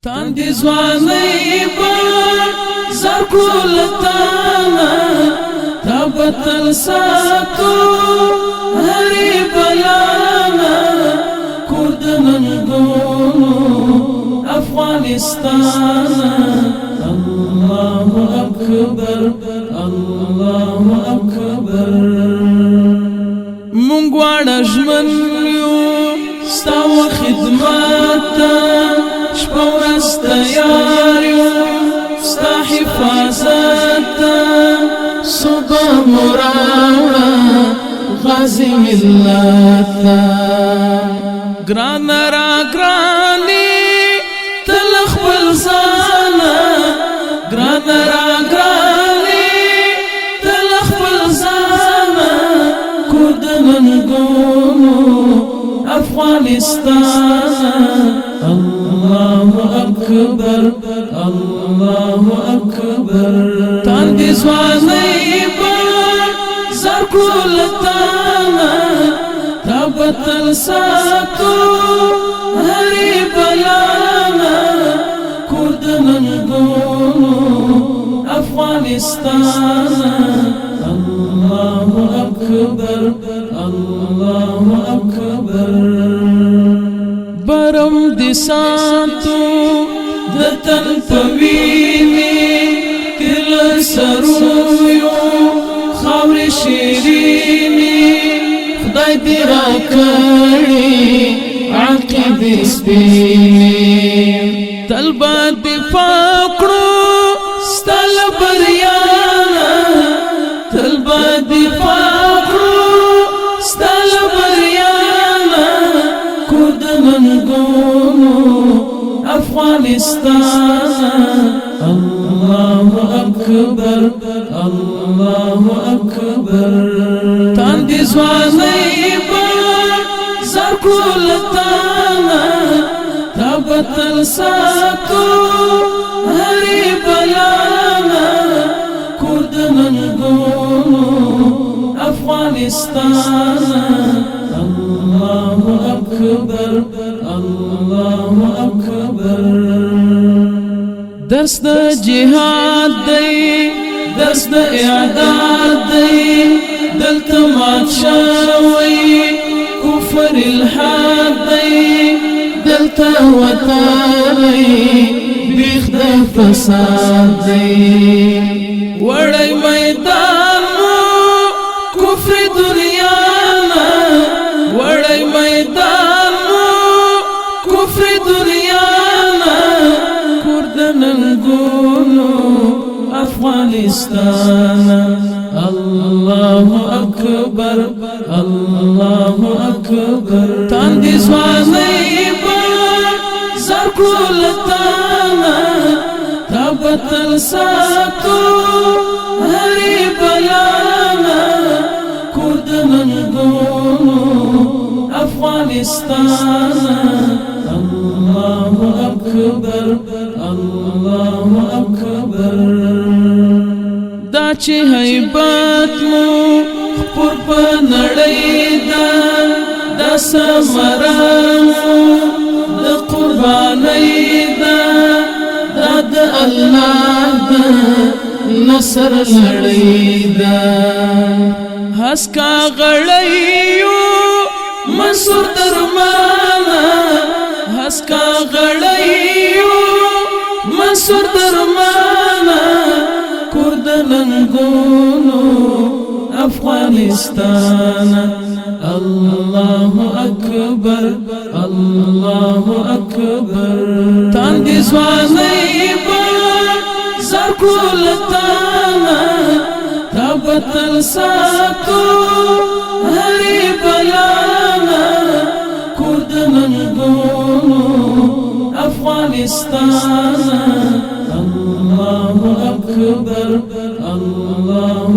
تاندې ځوانۍ به زرکو لتانا تا به تل ساتو هرې بلانا کور د ننګونو افغانستانا الله اکبر الله اکبر مونږ واړه ژمن یو ستا و خدمت ته شپه ورځ تیار یو ستا حفاظت ته صبح مو راوړه غازي ملت ته ګرانه راګرانې تل خپل ځانه ګرانه راګرانې تل خپل ځانه کور د ننګونو افغانستان الله اکبر الله اکبر تاندې ځوانۍ به زرکو لتانا تا به تل ساتو هرې بلانا کور د ننګونو افغانستان الله اکبر الله اکبر برم دي ساتو د تن پویني کل سرویو خاورې شیریني خدای دې راکړي عقیدې سپینې تل به دفاع کړو ستا له بریانه تل به دفاع کړو ستا له بریانه کور د ننګونو افغانستان الله اکبر الله اکبر تاندې ځوانۍ به زرکو لتانا تا به تل ساتو هرې بلانا کور د ننګونو افغانستان الله اکبر الله اکبر درس د جهاد دی درس د اعداد دی دلته مات شوی کفر الحاد دی دلته وطنی بیخ د فساد دی وړی میدان مو کفر دنیانا وړی میدان مو کفر دنیانا کور د ننګونو افغانستان الله اکبر الله اکبر تاندې ځوانۍ به زرکو لتانا تا به تل ساتو هرې بلانا کور د ننګونو افغانستان الله اکبر الله اکبر دا چې هیبت مو خپور په نړۍ ده دا ثمره مو د قربانۍ ده دا د الله د نصر لړۍ ده هسکا غړۍ یو منصور درمانا هسکا غړۍ یو منصور درمانا کور د ننګونو افغانستان الله اکبر الله اکبر تاندې ځوانۍ به زرکو لتانا تا به تل ساتو هرې بلانا کور د ننګونو افغانستان الله اکبر الله